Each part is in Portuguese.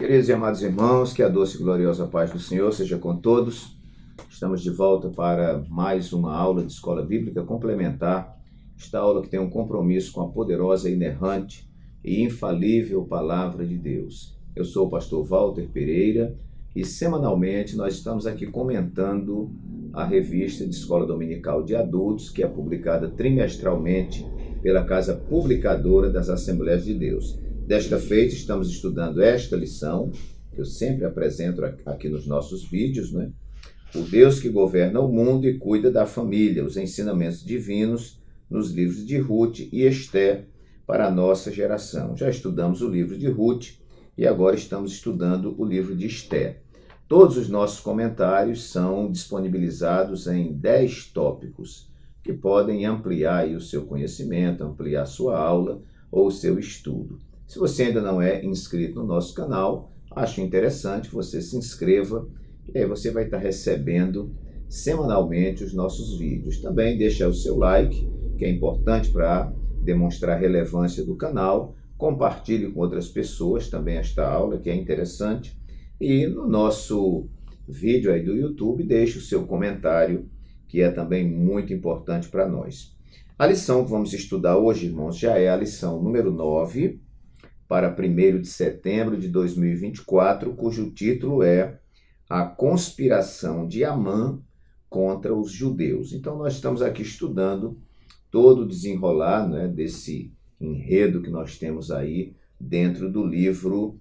Queridos e amados irmãos, que a doce e gloriosa paz do Senhor seja com todos. Estamos de volta para mais uma aula de Escola Bíblica complementar. Esta aula que tem um compromisso com a poderosa, inerrante e infalível Palavra de Deus. Eu sou o pastor Walter Pereira e semanalmente nós estamos aqui comentando a revista de Escola Dominical de Adultos, que é publicada trimestralmente pela Casa Publicadora das Assembleias de Deus. Desta feita, estamos estudando esta lição, que eu sempre apresento aqui nos nossos vídeos, né? O Deus que governa o mundo e cuida da família, os ensinamentos divinos nos livros de Ruth e Esther para a nossa geração. Já estudamos o livro de Ruth e agora estamos estudando o livro de Esther. Todos os nossos comentários são disponibilizados em 10 tópicos que podem ampliar aí o seu conhecimento, ampliar a sua aula ou o seu estudo. Se você ainda não é inscrito no nosso canal, acho interessante que você se inscreva e aí você vai estar recebendo semanalmente os nossos vídeos. Também deixa o seu like, que é importante para demonstrar a relevância do canal. Compartilhe com outras pessoas também esta aula, que é interessante. E no nosso vídeo aí do YouTube, deixe o seu comentário, que é também muito importante para nós. A lição que vamos estudar hoje, irmãos, já é a lição número 9, para 1º de setembro de 2024, cujo título é A Conspiração de Amã contra os Judeus. Então, nós estamos aqui estudando todo o desenrolar, né, desse enredo que nós temos aí dentro do livro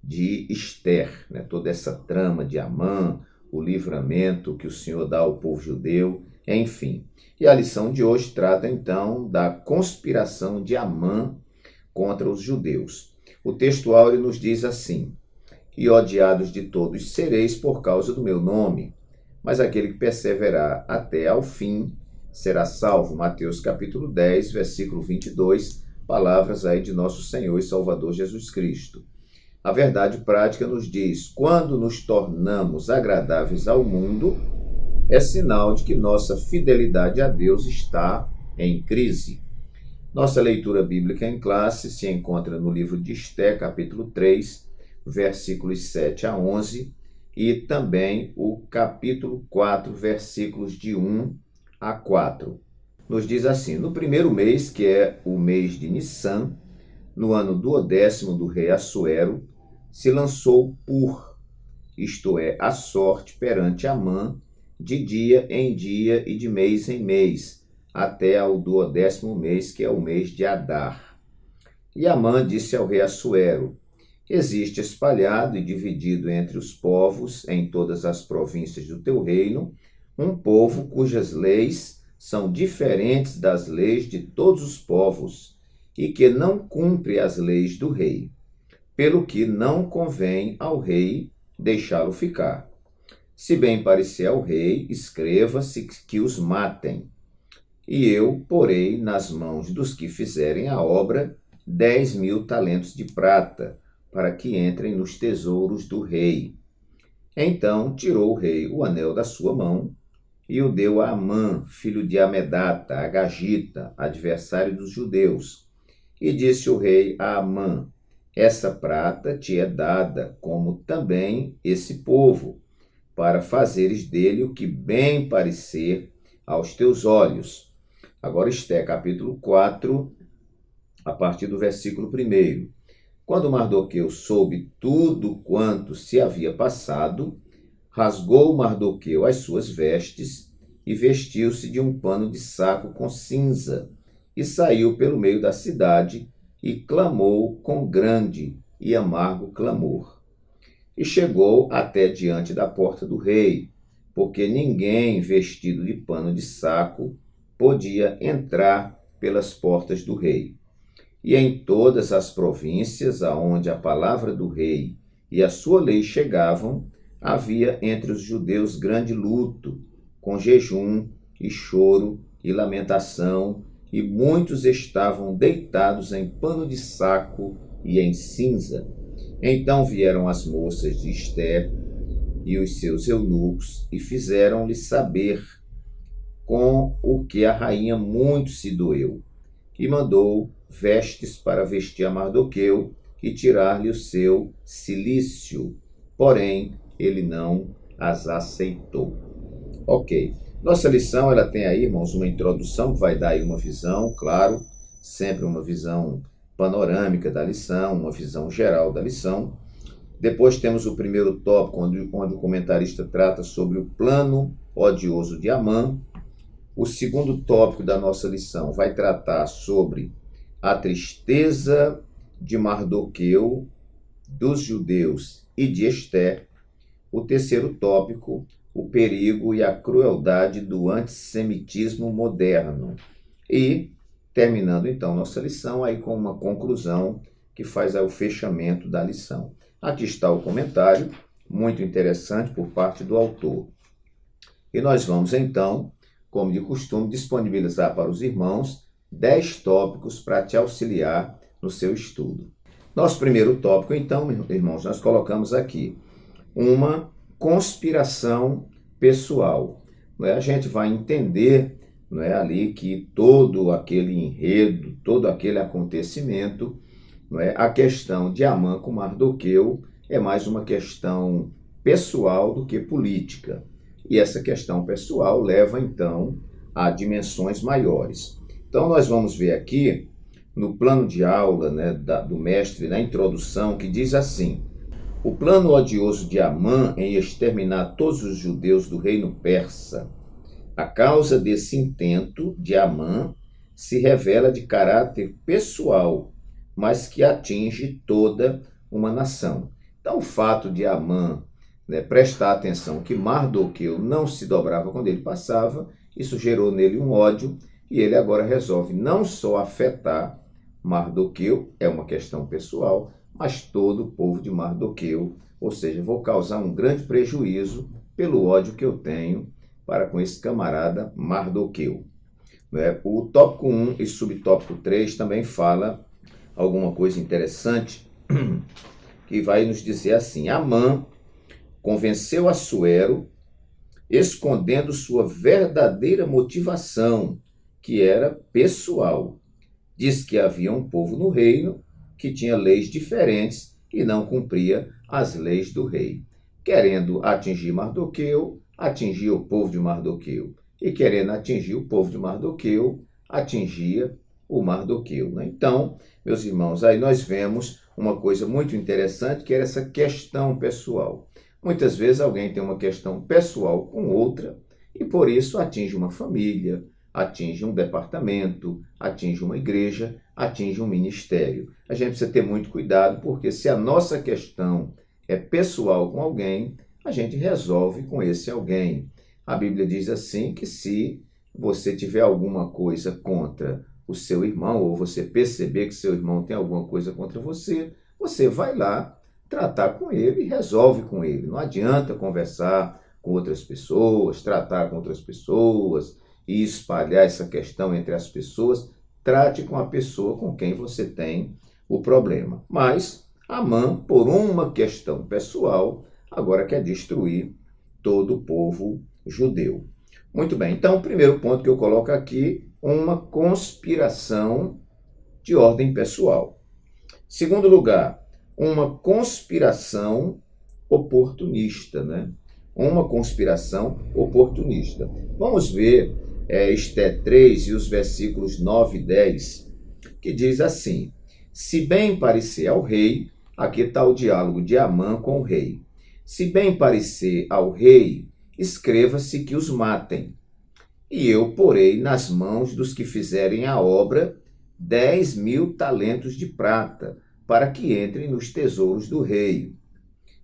de Esther, né, toda essa trama de Amã, o livramento que o Senhor dá ao povo judeu, enfim. E a lição de hoje trata, então, da conspiração de Amã contra os judeus. O texto áureo nos diz assim: e odiados de todos sereis por causa do meu nome, mas aquele que perseverar até ao fim será salvo. Mateus capítulo 10, versículo 22, palavras aí de nosso Senhor e Salvador Jesus Cristo. A verdade prática nos diz: quando nos tornamos agradáveis ao mundo, é sinal de que nossa fidelidade a Deus está em crise. Nossa leitura bíblica em classe se encontra no livro de Esther, capítulo 3, versículos 7 a 11, e também o capítulo 4, versículos de 1 a 4. Nos diz assim: no primeiro mês, que é o mês de Nissan, no ano 12º do rei Assuero, se lançou isto é, a sorte perante Amã, de dia em dia e de mês em mês, até ao 12º mês, que é o mês de Adar. E Amã disse ao rei Assuero: existe espalhado e dividido entre os povos, em todas as províncias do teu reino, um povo cujas leis são diferentes das leis de todos os povos, e que não cumpre as leis do rei, pelo que não convém ao rei deixá-lo ficar. Se bem parecer ao rei, escreva-se que os matem. E eu porei nas mãos dos que fizerem a obra 10.000 talentos de prata, para que entrem nos tesouros do rei. Então tirou o rei o anel da sua mão e o deu a Amã, filho de Amedata, agagita, adversário dos judeus. E disse o rei a Amã: essa prata te é dada, como também esse povo, para fazeres dele o que bem parecer aos teus olhos. Agora, Esther, capítulo 4, a partir do versículo 1. Quando Mardoqueu soube tudo quanto se havia passado, rasgou Mardoqueu as suas vestes e vestiu-se de um pano de saco com cinza, e saiu pelo meio da cidade e clamou com grande e amargo clamor. E chegou até diante da porta do rei, porque ninguém vestido de pano de saco podia entrar pelas portas do rei. E em todas as províncias aonde a palavra do rei e a sua lei chegavam, havia entre os judeus grande luto, com jejum e choro e lamentação, e muitos estavam deitados em pano de saco e em cinza. Então vieram as moças de Esther e os seus eunucos e fizeram-lhe saber com o que a rainha muito se doeu, e mandou vestes para vestir a Mardoqueu, e tirar-lhe o seu cilício. Porém, ele não as aceitou. Ok. Nossa lição, ela tem aí, irmãos, uma introdução que vai dar aí uma visão, claro, sempre uma visão panorâmica da lição, uma visão geral da lição. Depois temos o primeiro tópico, onde o comentarista trata sobre o plano odioso de Amã. O segundo tópico da nossa lição vai tratar sobre a tristeza de Mardoqueu, dos judeus e de Ester. O terceiro tópico, o perigo e a crueldade do antissemitismo moderno. E, terminando então nossa lição, aí com uma conclusão que faz aí o fechamento da lição. Aqui está o comentário, muito interessante por parte do autor. E nós vamos então, como de costume, disponibilizar para os irmãos 10 tópicos para te auxiliar no seu estudo. Nosso primeiro tópico, então, irmãos, nós colocamos aqui uma conspiração pessoal. A gente vai entender ali que todo aquele enredo, todo aquele acontecimento, a questão de Amã com Mardoqueu é mais uma questão pessoal do que política. E essa questão pessoal leva, então, a dimensões maiores. Então, nós vamos ver aqui, no plano de aula do mestre, na introdução, que diz assim: o plano odioso de Amã em exterminar todos os judeus do reino persa. A causa desse intento de Amã se revela de caráter pessoal, mas que atinge toda uma nação. Então, o fato de Amã prestar atenção que Mardoqueu não se dobrava quando ele passava, isso gerou nele um ódio, e ele agora resolve não só afetar Mardoqueu, é uma questão pessoal, mas todo o povo de Mardoqueu, ou seja, vou causar um grande prejuízo pelo ódio que eu tenho para com esse camarada Mardoqueu. O tópico 1 e subtópico 3 também fala alguma coisa interessante, que vai nos dizer assim: Amã convenceu Assuero, escondendo sua verdadeira motivação, que era pessoal. Diz que havia um povo no reino que tinha leis diferentes e não cumpria as leis do rei. Querendo atingir Mardoqueu, atingia o povo de Mardoqueu. E querendo atingir o povo de Mardoqueu, atingia o Mardoqueu. Então, meus irmãos, aí nós vemos uma coisa muito interessante, que era essa questão pessoal. Muitas vezes alguém tem uma questão pessoal com outra e por isso atinge uma família, atinge um departamento, atinge uma igreja, atinge um ministério. A gente precisa ter muito cuidado, porque se a nossa questão é pessoal com alguém, a gente resolve com esse alguém. A Bíblia diz assim que se você tiver alguma coisa contra o seu irmão, ou você perceber que seu irmão tem alguma coisa contra você, você vai lá tratar com ele e resolve com ele. Não adianta conversar com outras pessoas, tratar com outras pessoas e espalhar essa questão entre as pessoas. Trate com a pessoa com quem você tem o problema. Mas Amã, por uma questão pessoal, agora quer destruir todo o povo judeu. Muito bem, então o primeiro ponto que eu coloco aqui, uma conspiração de ordem pessoal. Segundo lugar, uma conspiração oportunista, Uma conspiração oportunista. Vamos ver Esté 3 e os versículos 9 e 10, que diz assim: se bem parecer ao rei, aqui está o diálogo de Amã com o rei. Se bem parecer ao rei, escreva-se que os matem. E eu porei nas mãos dos que fizerem a obra 10.000 talentos de prata, para que entrem nos tesouros do rei.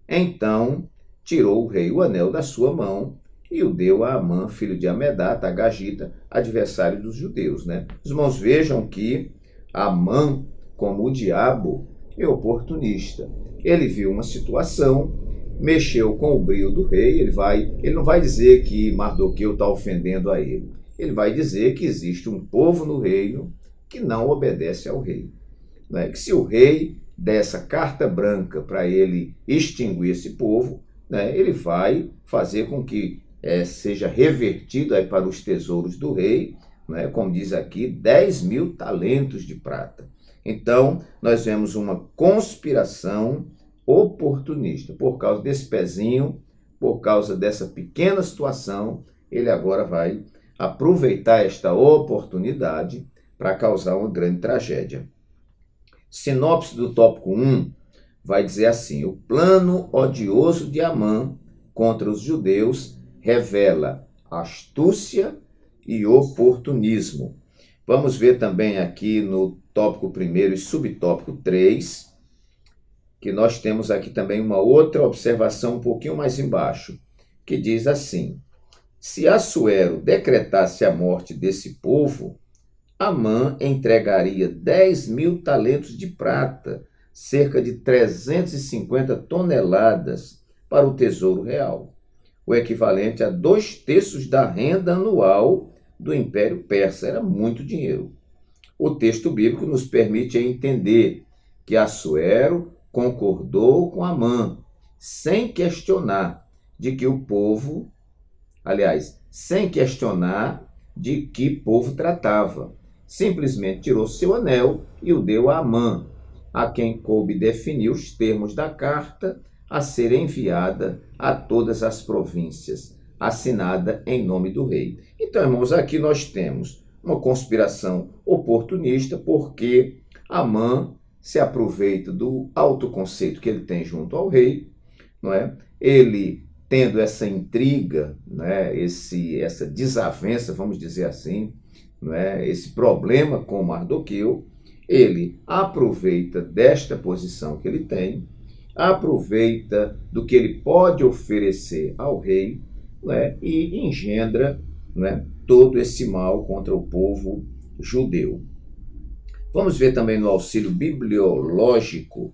Então tirou o rei o anel da sua mão e o deu a Amã, filho de Amedata, Agagita, adversário dos judeus. Os irmãos, vejam que Amã, como o diabo, é oportunista. Ele viu uma situação, mexeu com o brio do rei. Ele não vai dizer que Mardoqueu está ofendendo a ele. Ele vai dizer que existe um povo no reino que não obedece ao rei. Que se o rei der essa carta branca para ele extinguir esse povo, ele vai fazer com que seja revertido aí para os tesouros do rei, como diz aqui, 10.000 talentos de prata. Então, nós vemos uma conspiração oportunista. Por causa desse pezinho, por causa dessa pequena situação, ele agora vai aproveitar esta oportunidade para causar uma grande tragédia. Sinopse do tópico 1 vai dizer assim: o plano odioso de Amã contra os judeus revela astúcia e oportunismo. Vamos ver também aqui no tópico 1 e subtópico 3, que nós temos aqui também uma outra observação um pouquinho mais embaixo, que diz assim: se Assuero decretasse a morte desse povo, Amã entregaria 10.000 talentos de prata, cerca de 350 toneladas, para o tesouro real, o equivalente a 2/3 da renda anual do Império Persa. Era muito dinheiro. O texto bíblico nos permite entender que Assuero concordou com Amã, sem questionar de que o povo, sem questionar de que povo tratava. Simplesmente tirou seu anel e o deu a Amã, a quem coube definir os termos da carta a ser enviada a todas as províncias, assinada em nome do rei. Então, irmãos, aqui nós temos uma conspiração oportunista, porque Amã se aproveita do autoconceito que ele tem junto ao rei, não é? Ele, tendo essa intriga, né, essa desavença, vamos dizer assim, não é? Esse problema com Mardoqueu, ele aproveita desta posição que ele tem, aproveita do que ele pode oferecer ao rei, né, e engendra, né, todo esse mal contra o povo judeu. Vamos ver também no auxílio bibliológico,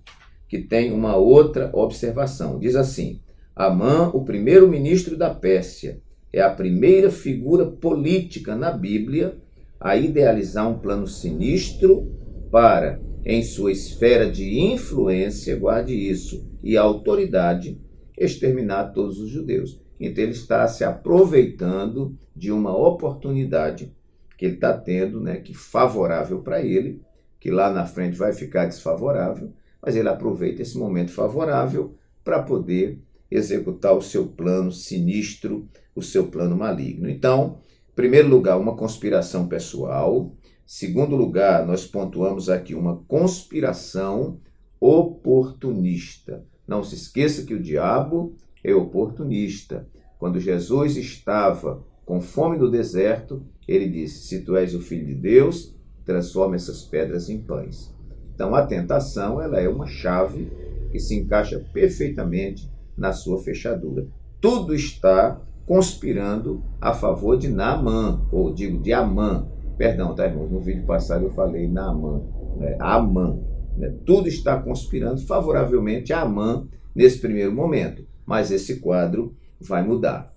que tem uma outra observação. Diz assim: Amã, o primeiro-ministro da Pérsia, é a primeira figura política na Bíblia a idealizar um plano sinistro para, em sua esfera de influência, guarde isso, e autoridade, exterminar todos os judeus. Então ele está se aproveitando de uma oportunidade que ele está tendo, né, que favorável para ele, que lá na frente vai ficar desfavorável, mas ele aproveita esse momento favorável para poder executar o seu plano sinistro, o seu plano maligno. Então, em primeiro lugar, uma conspiração pessoal. Segundo lugar, nós pontuamos aqui uma conspiração oportunista. Não se esqueça que o diabo é oportunista. Quando Jesus estava com fome no deserto, ele disse: se tu és o Filho de Deus, transforma essas pedras em pães. Então, a tentação, ela é uma chave que se encaixa perfeitamente na sua fechadura. Tudo está conspirando a favor de Naamã, ou digo, de Amã. Perdão, tá, irmãos? No vídeo passado eu falei Naamã, né? Amã. Né? Tudo está conspirando favoravelmente a Amã nesse primeiro momento, mas esse quadro vai mudar.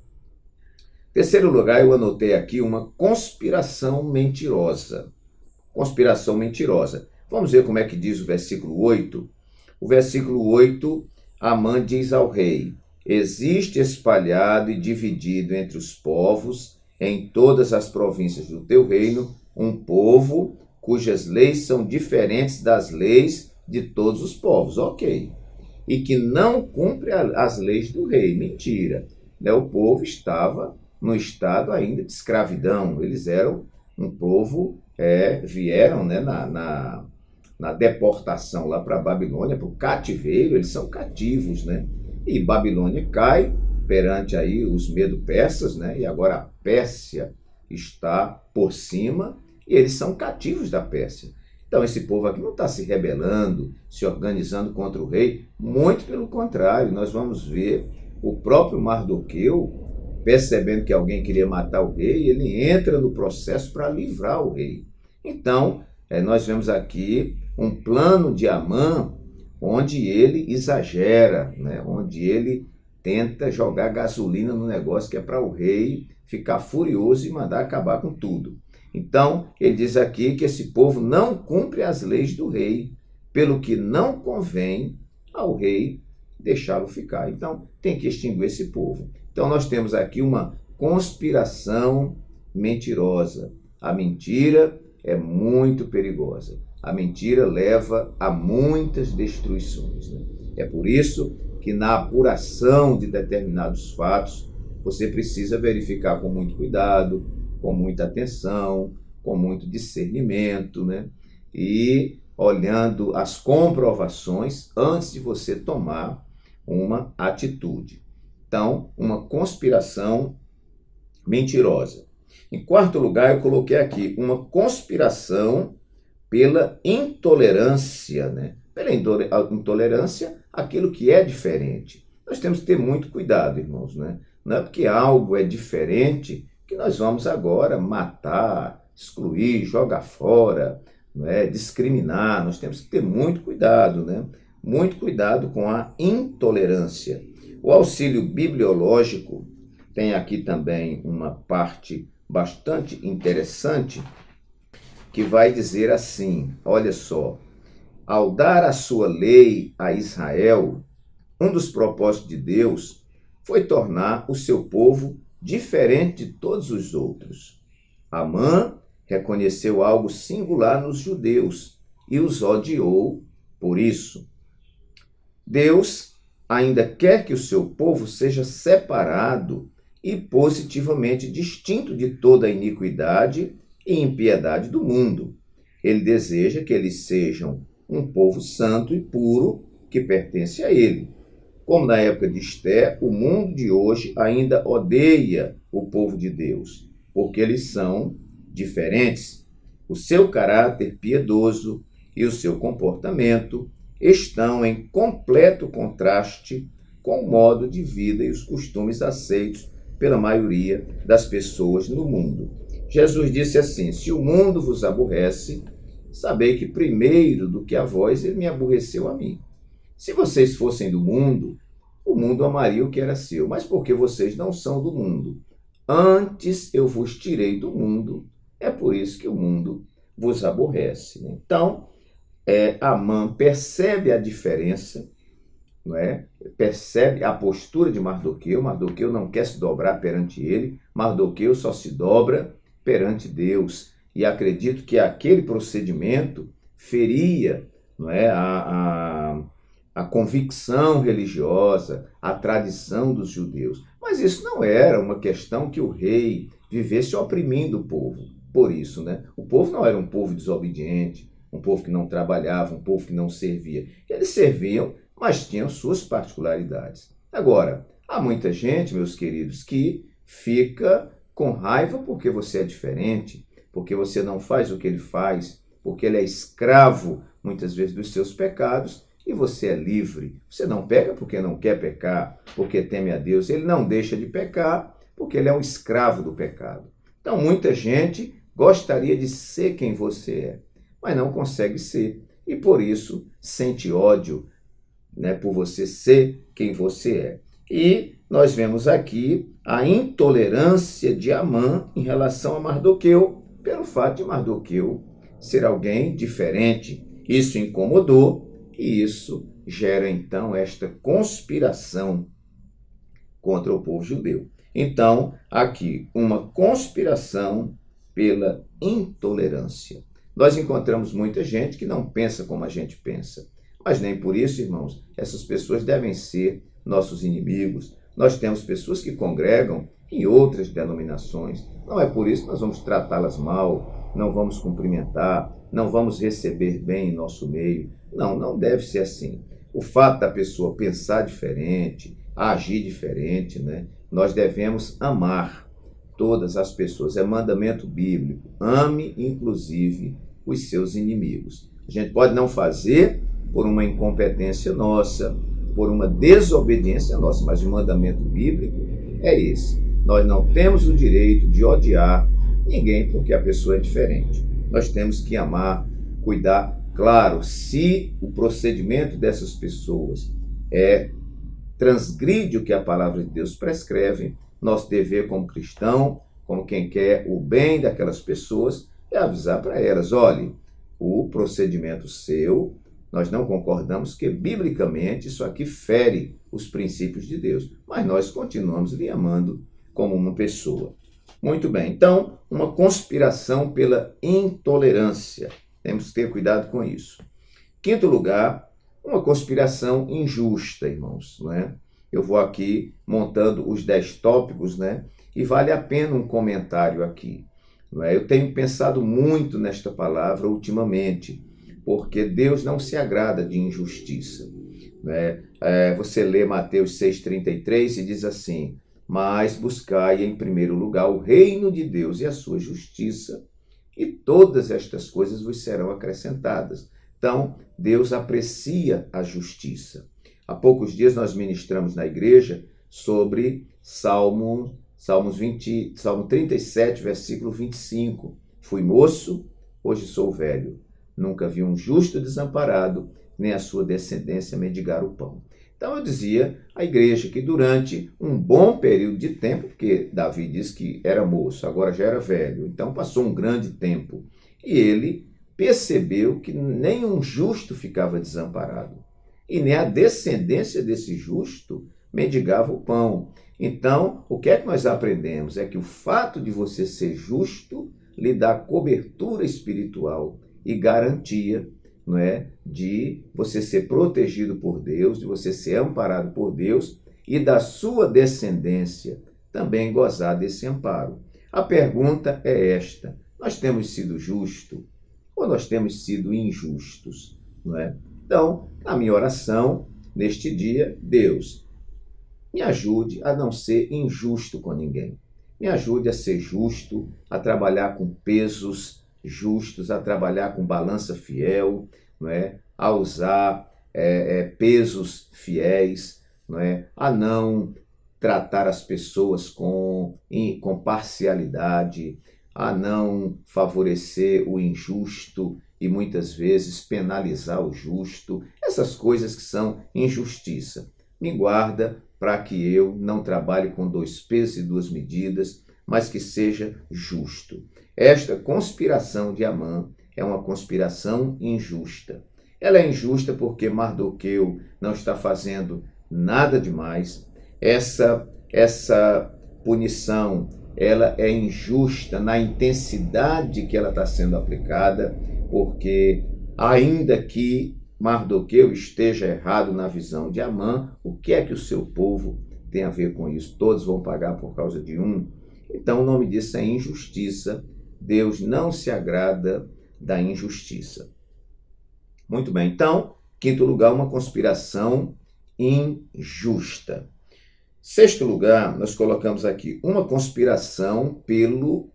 Em terceiro lugar, eu anotei aqui uma conspiração mentirosa. Conspiração mentirosa. Vamos ver como é que diz o versículo 8. O versículo 8, Amã diz ao rei: existe espalhado e dividido entre os povos, em todas as províncias do teu reino, um povo cujas leis são diferentes das leis de todos os povos. Ok. E que não cumpre as leis do rei. Mentira. Né? O povo estava no estado ainda de escravidão. Eles eram um povo, vieram, né, na deportação lá para a Babilônia, para o cativeiro. Eles são cativos, né? E Babilônia cai perante aí os medo-persas, né? E agora a Pérsia está por cima e eles são cativos da Pérsia. Então esse povo aqui não está se rebelando, se organizando contra o rei, muito pelo contrário. Nós vamos ver o próprio Mardoqueu, percebendo que alguém queria matar o rei, ele entra no processo para livrar o rei. Então, nós vemos aqui um plano de Amã, onde ele exagera, né? Onde ele tenta jogar gasolina no negócio, que é para o rei ficar furioso e mandar acabar com tudo. Então, ele diz aqui que esse povo não cumpre as leis do rei, pelo que não convém ao rei deixá-lo ficar. Então, tem que extinguir esse povo. Então, nós temos aqui uma conspiração mentirosa. A mentira é muito perigosa. a mentira leva a muitas destruições, né? É por isso que na apuração de determinados fatos, você precisa verificar com muito cuidado, com muita atenção, com muito discernimento, né? E olhando as comprovações antes de você tomar uma atitude. Então, uma conspiração mentirosa. Em quarto lugar, eu coloquei aqui uma conspiração pela intolerância, né? Pela intolerância, aquilo que é diferente. Nós temos que ter muito cuidado, irmãos, né? Não é porque algo é diferente que nós vamos agora matar, excluir, jogar fora, não é? Discriminar. Nós temos que ter muito cuidado, né? Muito cuidado com a intolerância. O auxílio bibliológico tem aqui também uma parte bastante interessante que vai dizer assim, olha só, ao dar a sua lei a Israel, um dos propósitos de Deus foi tornar o seu povo diferente de todos os outros. Amã reconheceu algo singular nos judeus e os odiou por isso. Deus ainda quer que o seu povo seja separado e positivamente distinto de toda a iniquidade e impiedade do mundo. Ele deseja que eles sejam um povo santo e puro que pertence a ele. Como na época de Esther, o mundo de hoje ainda odeia o povo de Deus, porque eles são diferentes. O seu caráter piedoso e o seu comportamento estão em completo contraste com o modo de vida e os costumes aceitos pela maioria das pessoas no mundo. Jesus disse assim: se o mundo vos aborrece, sabei que primeiro do que a vós ele me aborreceu a mim. Se vocês fossem do mundo, o mundo amaria o que era seu, mas porque vocês não são do mundo, antes eu vos tirei do mundo, é por isso que o mundo vos aborrece. Então, Amã percebe a diferença, não é? Percebe a postura de Mardoqueu. Mardoqueu não quer se dobrar perante ele, Mardoqueu só se dobra perante Deus. E acredito que aquele procedimento feria, não é, a convicção religiosa, a tradição dos judeus. Mas isso não era uma questão que o rei vivesse oprimindo o povo. Por isso, né? O povo não era um povo desobediente, um povo que não trabalhava, um povo que não servia. Eles serviam, mas tinham suas particularidades. Agora, há muita gente, meus queridos, que fica com raiva porque você é diferente, porque você não faz o que ele faz, porque ele é escravo, muitas vezes, dos seus pecados, e você é livre. Você não peca porque não quer pecar, porque teme a Deus. Ele não deixa de pecar porque ele é um escravo do pecado. Então, muita gente gostaria de ser quem você é, mas não consegue ser. E por isso sente ódio, né, por você ser quem você é. E nós vemos aqui a intolerância de Amã em relação a Mardoqueu, pelo fato de Mardoqueu ser alguém diferente. Isso incomodou e isso gera então esta conspiração contra o povo judeu. Então, aqui, uma conspiração pela intolerância. Nós encontramos muita gente que não pensa como a gente pensa, mas nem por isso, irmãos, essas pessoas devem ser nossos inimigos. Nós temos pessoas que congregam em outras denominações, não é por isso que nós vamos tratá-las mal, não vamos cumprimentar, não vamos receber bem em nosso meio. Não, não deve ser assim. O fato da pessoa pensar diferente, agir diferente, né? Nós devemos amar todas as pessoas. É mandamento bíblico. Ame, inclusive, os seus inimigos. A gente pode não fazer por uma incompetência nossa, por uma desobediência nossa, mas o mandamento bíblico é esse. Nós não temos o direito de odiar ninguém porque a pessoa é diferente. Nós temos que amar, cuidar. Claro, se o procedimento dessas pessoas transgride o que a palavra de Deus prescreve, nosso dever como cristão, como quem quer o bem daquelas pessoas, é avisar para elas: olhe, o procedimento seu, nós não concordamos que biblicamente isso aqui fere os princípios de Deus, mas nós continuamos lhe amando como uma pessoa. Muito bem, então, uma conspiração pela intolerância. Temos que ter cuidado com isso. Quinto lugar, uma conspiração injusta, irmãos, não é? Eu vou aqui montando os 10 tópicos, né? E vale a pena um comentário aqui. Não é? Eu tenho pensado muito nesta palavra ultimamente, porque Deus não se agrada de injustiça. Né? Você lê Mateus 6,33 e diz assim: mas buscai em primeiro lugar o reino de Deus e a sua justiça, e todas estas coisas vos serão acrescentadas. Então, Deus aprecia a justiça. Há poucos dias nós ministramos na igreja sobre Salmo 37, versículo 25. Fui moço, hoje sou velho. Nunca vi um justo desamparado, nem a sua descendência mendigar o pão. Então eu dizia à igreja que durante um bom período de tempo, porque Davi diz que era moço, agora já era velho, então passou um grande tempo, e ele percebeu que nenhum justo ficava desamparado, e nem a descendência desse justo mendigava o pão. Então, o que é que nós aprendemos? É que o fato de você ser justo lhe dá cobertura espiritual e garantia, não é, de você ser protegido por Deus, de você ser amparado por Deus e da sua descendência também gozar desse amparo. A pergunta é esta: nós temos sido justos ou nós temos sido injustos? Não é? Então, a minha oração neste dia: Deus, me ajude a não ser injusto com ninguém. Me ajude a ser justo, a trabalhar com pesos justos, a trabalhar com balança fiel, não é? A usar pesos fiéis, não é? A não tratar as pessoas com parcialidade, a não favorecer o injusto e muitas vezes penalizar o justo, essas coisas que são injustiça. Me guarda para que eu não trabalhe com 2 pesos e 2 medidas, mas que seja justo. Esta conspiração de Amã é uma conspiração injusta. Ela é injusta porque Mardoqueu não está fazendo nada demais. Essa punição, ela é injusta na intensidade que ela está sendo aplicada, porque ainda que Mardoqueu esteja errado na visão de Amã, o que é que o seu povo tem a ver com isso? Todos vão pagar por causa de um. Então o nome disso é injustiça. Deus não se agrada da injustiça. Muito bem, então, quinto lugar, uma conspiração injusta. Sexto lugar, nós colocamos aqui uma conspiração pelo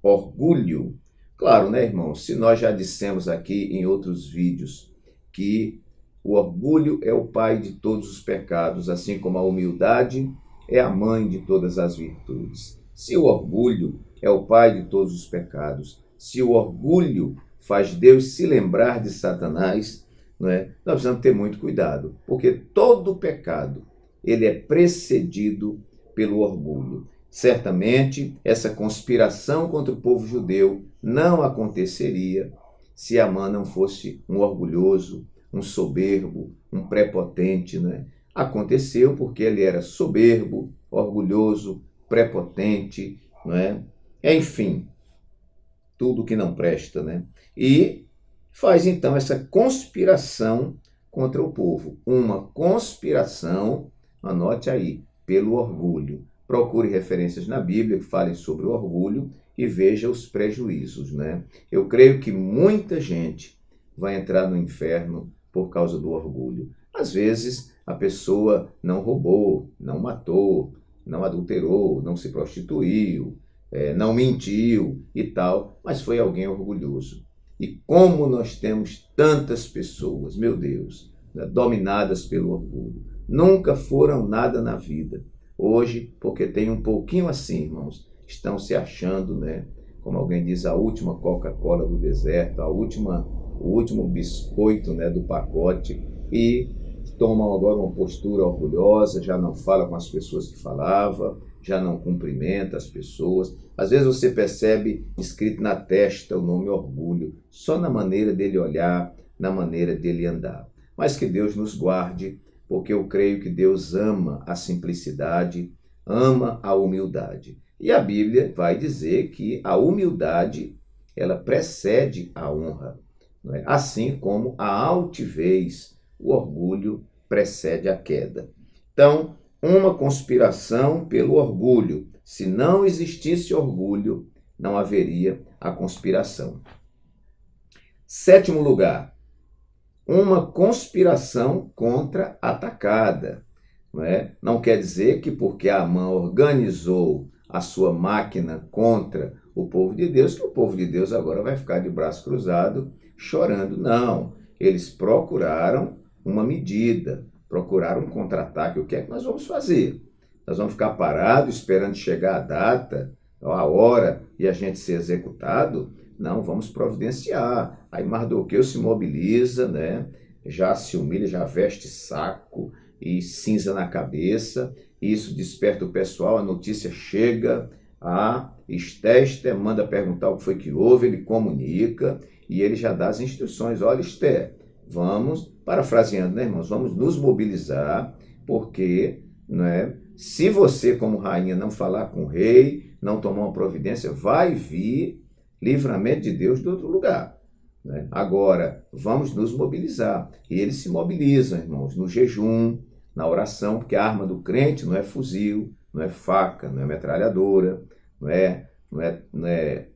orgulho. Claro, né, irmãos? Se nós já dissemos aqui em outros vídeos que o orgulho é o pai de todos os pecados, assim como a humildade é a mãe de todas as virtudes. Se o orgulho é o pai de todos os pecados, se o orgulho faz Deus se lembrar de Satanás, não é? Nós precisamos ter muito cuidado, porque todo pecado ele é precedido pelo orgulho. Certamente, essa conspiração contra o povo judeu não aconteceria se Amã não fosse um orgulhoso, um soberbo, um prepotente, né? Aconteceu porque ele era soberbo, orgulhoso, prepotente, não é? Enfim, tudo que não presta, né? E faz então essa conspiração contra o povo. Uma conspiração, anote aí, pelo orgulho. Procure referências na Bíblia que falem sobre o orgulho e veja os prejuízos, né? Eu creio que muita gente vai entrar no inferno por causa do orgulho. Às vezes, a pessoa não roubou, não matou, não adulterou, não se prostituiu, não mentiu e tal, mas foi alguém orgulhoso. E como nós temos tantas pessoas, meu Deus, né, dominadas pelo orgulho, nunca foram nada na vida. Hoje, porque tem um pouquinho assim, irmãos, estão se achando, né? Como alguém diz, a última Coca-Cola do deserto, o último biscoito, né, do pacote, e tomam agora uma postura orgulhosa, já não fala com as pessoas que falava, já não cumprimenta as pessoas. Às vezes você percebe escrito na testa o nome orgulho, só na maneira dele olhar, na maneira dele andar. Mas que Deus nos guarde, porque eu creio que Deus ama a simplicidade, ama a humildade. E a Bíblia vai dizer que a humildade, ela precede a honra. não é? Assim como a altivez, o orgulho precede a queda. Então, uma conspiração pelo orgulho. Se não existisse orgulho, não haveria a conspiração. Sétimo lugar, uma conspiração contra-atacada. Não quer dizer que porque Amã organizou a sua máquina contra o povo de Deus, que o povo de Deus agora vai ficar de braço cruzado chorando. Não, eles procuraram uma medida, procuraram um contra-ataque. O que é que nós vamos fazer? Nós vamos ficar parados esperando chegar a data, a hora e a gente ser executado? Não, vamos providenciar. Aí Mardoqueu se mobiliza, né? Já se humilha, já veste saco e cinza na cabeça. Isso desperta o pessoal, a notícia chega, a Esté manda perguntar o que foi que houve, ele comunica e ele já dá as instruções. Olha, Esté, vamos, parafraseando, né, irmãos, vamos nos mobilizar, porque, né, se você, como rainha, não falar com o rei, não tomar uma providência, vai vir livramento de Deus de outro lugar. Né? Agora, vamos nos mobilizar. E eles se mobilizam, irmãos, no jejum, na oração, porque a arma do crente não é fuzil, não é faca, não é metralhadora, não é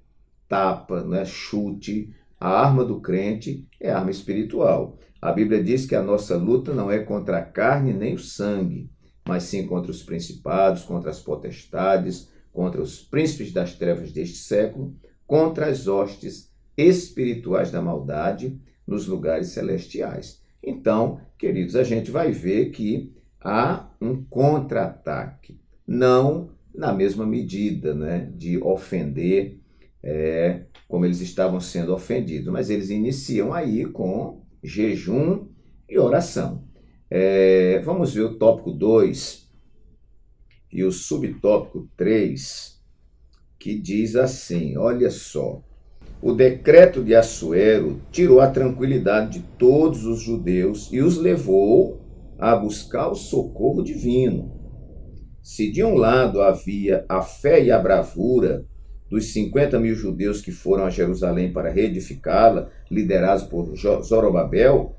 tapa, não é chute. A arma do crente é arma espiritual. A Bíblia diz que a nossa luta não é contra a carne nem o sangue, mas sim contra os principados, contra as potestades, contra os príncipes das trevas deste século, contra as hostes espirituais da maldade nos lugares celestiais. Então, queridos, a gente vai ver que há um contra-ataque, não na mesma medida, né, de ofender como eles estavam sendo ofendidos, mas eles iniciam aí com jejum e oração. Vamos ver o tópico 2 e o subtópico 3, que diz assim, olha só, o decreto de Assuero tirou a tranquilidade de todos os judeus e os levou a buscar o socorro divino. Se de um lado havia a fé e a bravura dos 50 mil judeus que foram a Jerusalém para reedificá-la, liderados por Zorobabel,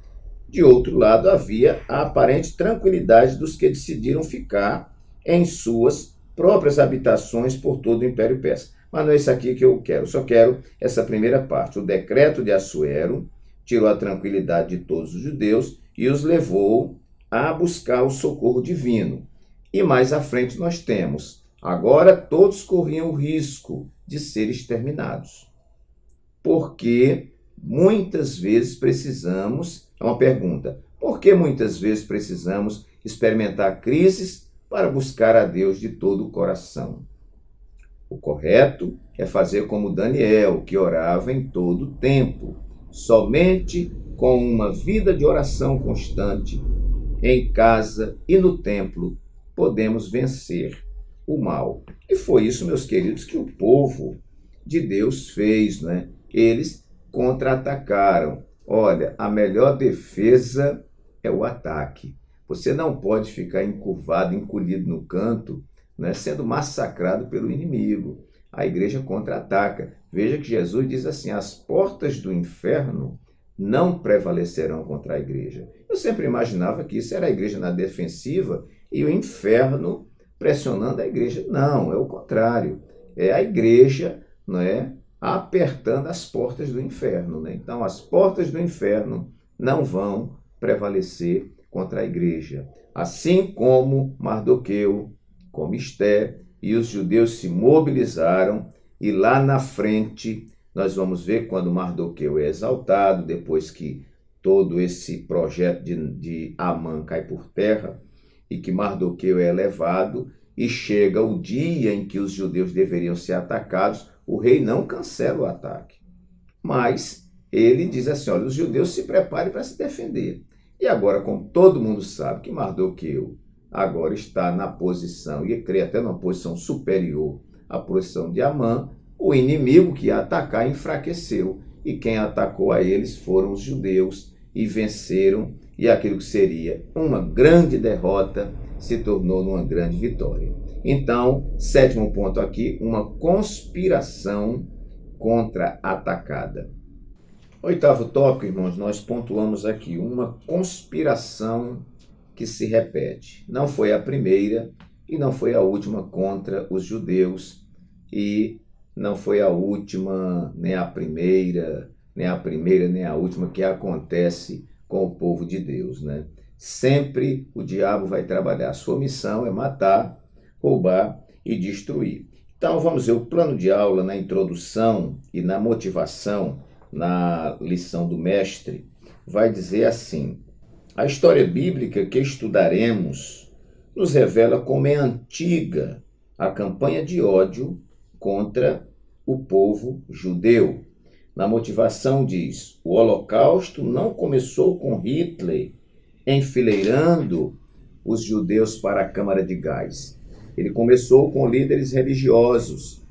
de outro lado havia a aparente tranquilidade dos que decidiram ficar em suas próprias habitações por todo o Império Persa. Mas não é isso aqui que eu quero, só quero essa primeira parte. O decreto de Assuero tirou a tranquilidade de todos os judeus e os levou a buscar o socorro divino. E mais à frente nós temos, agora todos corriam o risco de ser exterminados. Porque muitas vezes precisamos, é uma pergunta, por que muitas vezes precisamos experimentar crises para buscar a Deus de todo o coração? O correto é fazer como Daniel, que orava em todo o tempo. Somente com uma vida de oração constante, em casa e no templo, podemos vencer o mal. E foi isso, meus queridos, que o povo de Deus fez, né? Eles contra-atacaram. Olha, a melhor defesa é o ataque. Você não pode ficar encurvado, encolhido no canto, né, sendo massacrado pelo inimigo. A igreja contra-ataca. Veja que Jesus diz assim, as portas do inferno não prevalecerão contra a igreja. Eu sempre imaginava que isso era a igreja na defensiva e o inferno pressionando a igreja. Não, é o contrário. É a igreja, não é, apertando as portas do inferno. Né? Então, as portas do inferno não vão prevalecer contra a igreja. Assim como Mardoqueu, como Esté, e os judeus se mobilizaram, e lá na frente nós vamos ver quando Mardoqueu é exaltado, depois que todo esse projeto de Amã cai por terra, e que Mardoqueu é elevado, e chega o dia em que os judeus deveriam ser atacados, o rei não cancela o ataque, mas ele diz assim, olha, os judeus se preparem para se defender. E agora, como todo mundo sabe que Mardoqueu agora está na posição, e creio até numa posição superior à posição de Amã, o inimigo que ia atacar enfraqueceu, e quem atacou a eles foram os judeus, e venceram, e aquilo que seria uma grande derrota se tornou numa grande vitória. Então, sétimo ponto aqui, uma conspiração contra-atacada. Oitavo tópico, irmãos, nós pontuamos aqui uma conspiração que se repete. Não foi a primeira e não foi a última contra os judeus, e não foi a última, nem a primeira, nem a última que acontece com o povo de Deus, né? Sempre o diabo vai trabalhar. A sua missão é matar, roubar e destruir. Então vamos ver o plano de aula na introdução e na motivação, na lição do mestre, vai dizer assim: a história bíblica que estudaremos nos revela como é antiga a campanha de ódio contra o povo judeu. Na motivação diz: o Holocausto não começou com Hitler enfileirando os judeus para a câmara de gás. Ele começou com líderes religiosos,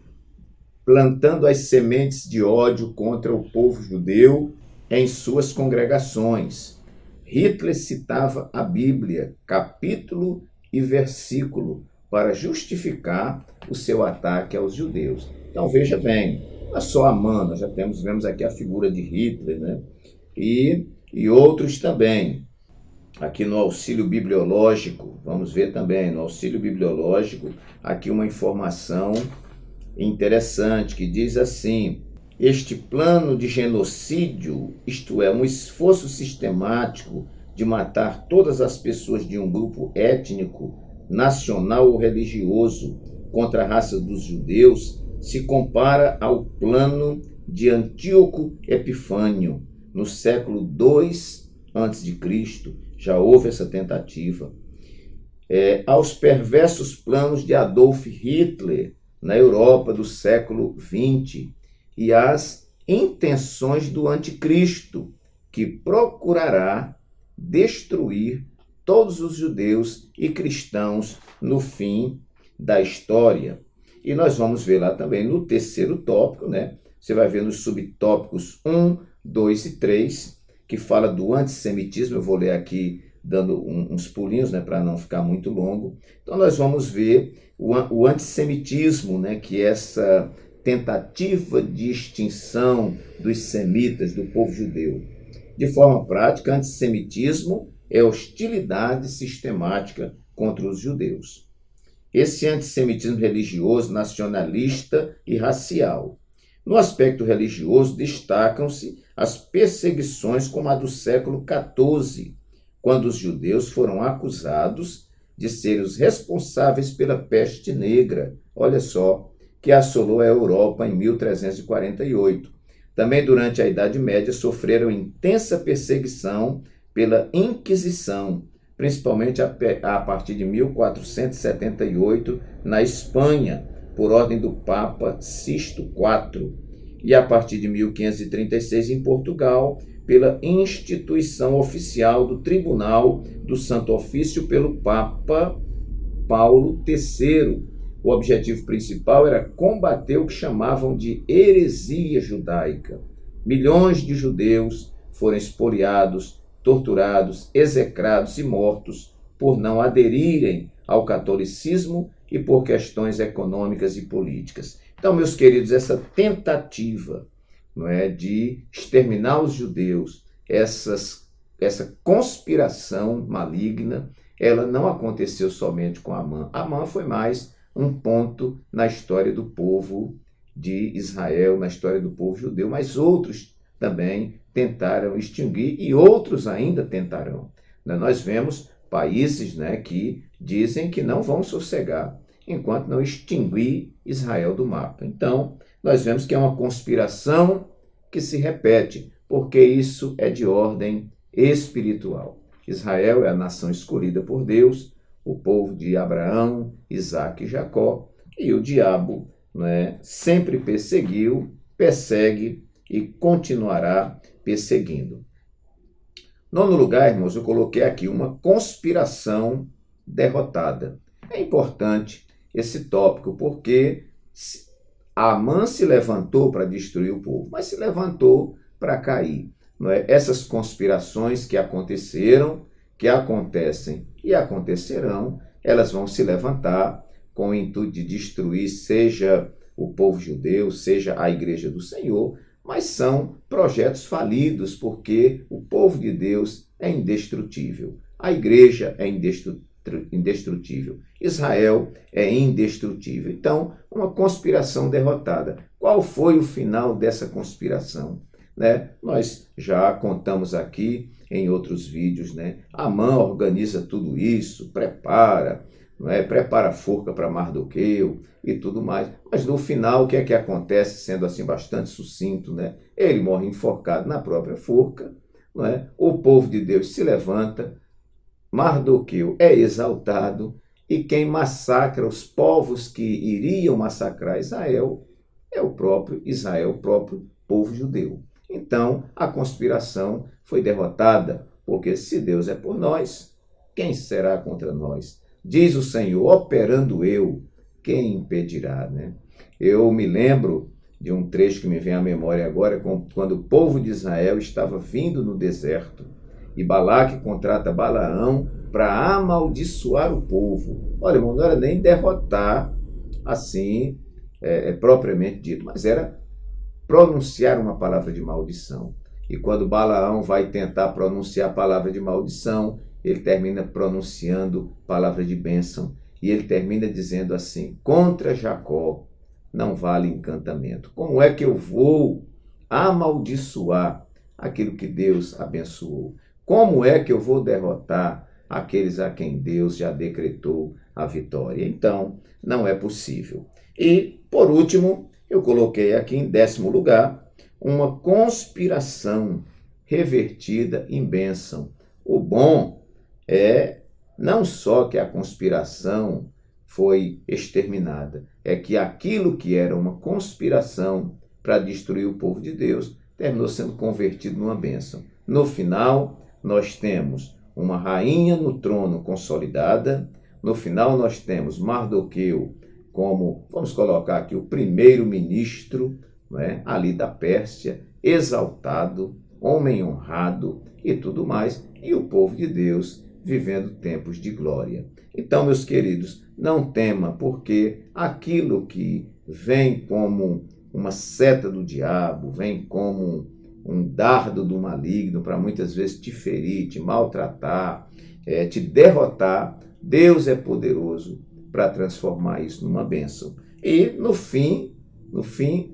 plantando as sementes de ódio contra o povo judeu em suas congregações. Hitler citava a Bíblia, capítulo e versículo, para justificar o seu ataque aos judeus. Então veja bem, não é só Amã, nós já vemos aqui a figura de Hitler, né? E outros também. Aqui no auxílio bibliológico, vamos ver também no auxílio bibliológico, aqui uma informação interessante que diz assim: este plano de genocídio, isto é, um esforço sistemático de matar todas as pessoas de um grupo étnico, nacional ou religioso contra a raça dos judeus, se compara ao plano de Antíoco Epifânio, no século II a.C., já houve essa tentativa. Aos perversos planos de Adolf Hitler, na Europa do século XX, e às intenções do anticristo, que procurará destruir todos os judeus e cristãos no fim da história. E nós vamos ver lá também no terceiro tópico, né? Você vai ver nos subtópicos 1, 2 e 3, que fala do antissemitismo. Eu vou ler aqui dando uns pulinhos, né, para não ficar muito longo. Então nós vamos ver o antissemitismo, né, que é essa tentativa de extinção dos semitas, do povo judeu. De forma prática, antissemitismo é hostilidade sistemática contra os judeus. Esse antissemitismo religioso, nacionalista e racial. No aspecto religioso, destacam-se as perseguições como a do século XIV, quando os judeus foram acusados de serem os responsáveis pela peste negra, olha só, que assolou a Europa em 1348. Também durante a Idade Média sofreram intensa perseguição pela Inquisição, principalmente a partir de 1478 na Espanha, por ordem do Papa Sisto IV, e a partir de 1536 em Portugal, pela instituição oficial do Tribunal do Santo Ofício pelo Papa Paulo III. O objetivo principal era combater o que chamavam de heresia judaica. Milhões de judeus foram expoliados, torturados, execrados e mortos por não aderirem ao catolicismo e por questões econômicas e políticas. Então, meus queridos, essa tentativa, não é, de exterminar os judeus, essa conspiração maligna, ela não aconteceu somente com Amã. Amã foi mais um ponto na história do povo de Israel, na história do povo judeu, mas outros também tentaram extinguir e outros ainda tentarão. Nós vemos países, né, que dizem que não vão sossegar enquanto não extinguir Israel do mapa. Então, nós vemos que é uma conspiração que se repete, porque isso é de ordem espiritual. Israel é a nação escolhida por Deus, o povo de Abraão, Isaque e Jacó, e o diabo, né, sempre perseguiu, persegue e continuará perseguindo. Nono lugar, irmãos, eu coloquei aqui uma conspiração derrotada. É importante esse tópico, porque Amã se levantou para destruir o povo, mas se levantou para cair. Não é? Essas conspirações que aconteceram, que acontecem e acontecerão, elas vão se levantar com o intuito de destruir, seja o povo judeu, seja a igreja do Senhor, mas são projetos falidos, porque o povo de Deus é indestrutível. A igreja é indestrutível. Israel é indestrutível. Então, uma conspiração derrotada. Qual foi o final dessa conspiração? Nós já contamos aqui em outros vídeos, Amã organiza tudo isso, prepara a forca para Mardoqueu e tudo mais. Mas no final, o que é que acontece, sendo assim bastante sucinto? Ele morre enforcado na própria forca, o povo de Deus se levanta, Mardoqueu é exaltado, e quem massacra os povos que iriam massacrar Israel é o próprio Israel, o próprio povo judeu. Então, a conspiração foi derrotada, porque se Deus é por nós, quem será contra nós? Diz o Senhor, operando eu, quem impedirá? Eu me lembro de um trecho que me vem à memória agora, quando o povo de Israel estava vindo no deserto, e Balaque contrata Balaão para amaldiçoar o povo. Olha, irmão, não era nem derrotar, assim, propriamente dito, mas era pronunciar uma palavra de maldição. E quando Balaão vai tentar pronunciar a palavra de maldição, ele termina pronunciando palavra de bênção. E ele termina dizendo assim: contra Jacó não vale encantamento. Como é que eu vou amaldiçoar aquilo que Deus abençoou? Como é que eu vou derrotar aqueles a quem Deus já decretou a vitória? Então, não é possível. E, por último, eu coloquei aqui em 10º lugar, uma conspiração revertida em bênção. O bom é não só que a conspiração foi exterminada, é que aquilo que era uma conspiração para destruir o povo de Deus terminou sendo convertido numa bênção. No final, nós temos uma rainha no trono consolidada. No final, nós temos Mardoqueu como, vamos colocar aqui, o primeiro-ministro, ali da Pérsia, exaltado, homem honrado e tudo mais, e o povo de Deus vivendo tempos de glória. Então, meus queridos, não tema, porque aquilo que vem como uma seta do diabo, vem como um dardo do maligno para muitas vezes te ferir, te maltratar, te derrotar, Deus é poderoso para transformar isso numa bênção. E no fim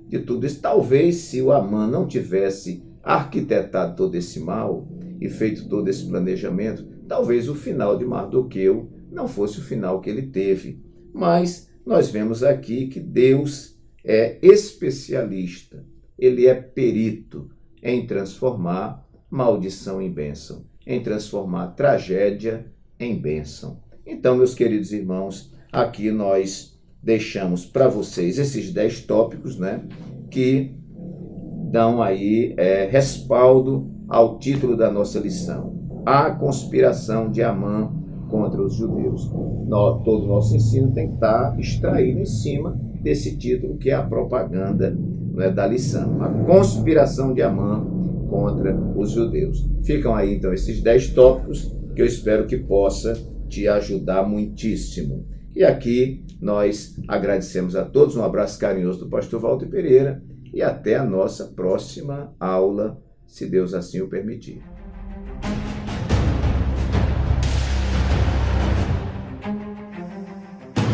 de tudo isso, talvez se o Amã não tivesse arquitetado todo esse mal e feito todo esse planejamento, talvez o final de Mardoqueu não fosse o final que ele teve. Mas nós vemos aqui que Deus é especialista, ele é perito em transformar maldição em bênção, em transformar tragédia em bênção. Então, meus queridos irmãos, aqui nós deixamos para vocês esses 10 tópicos, que dão aí respaldo ao título da nossa lição: a conspiração de Amã contra os judeus. Todo o nosso ensino tem que estar extraído em cima desse título, que é a propaganda da lição: a conspiração de Amã contra os judeus. Ficam aí então esses 10 tópicos que eu espero que possa te ajudar muitíssimo. E aqui nós agradecemos a todos, um abraço carinhoso do pastor Walter Pereira, e até a nossa próxima aula, se Deus assim o permitir.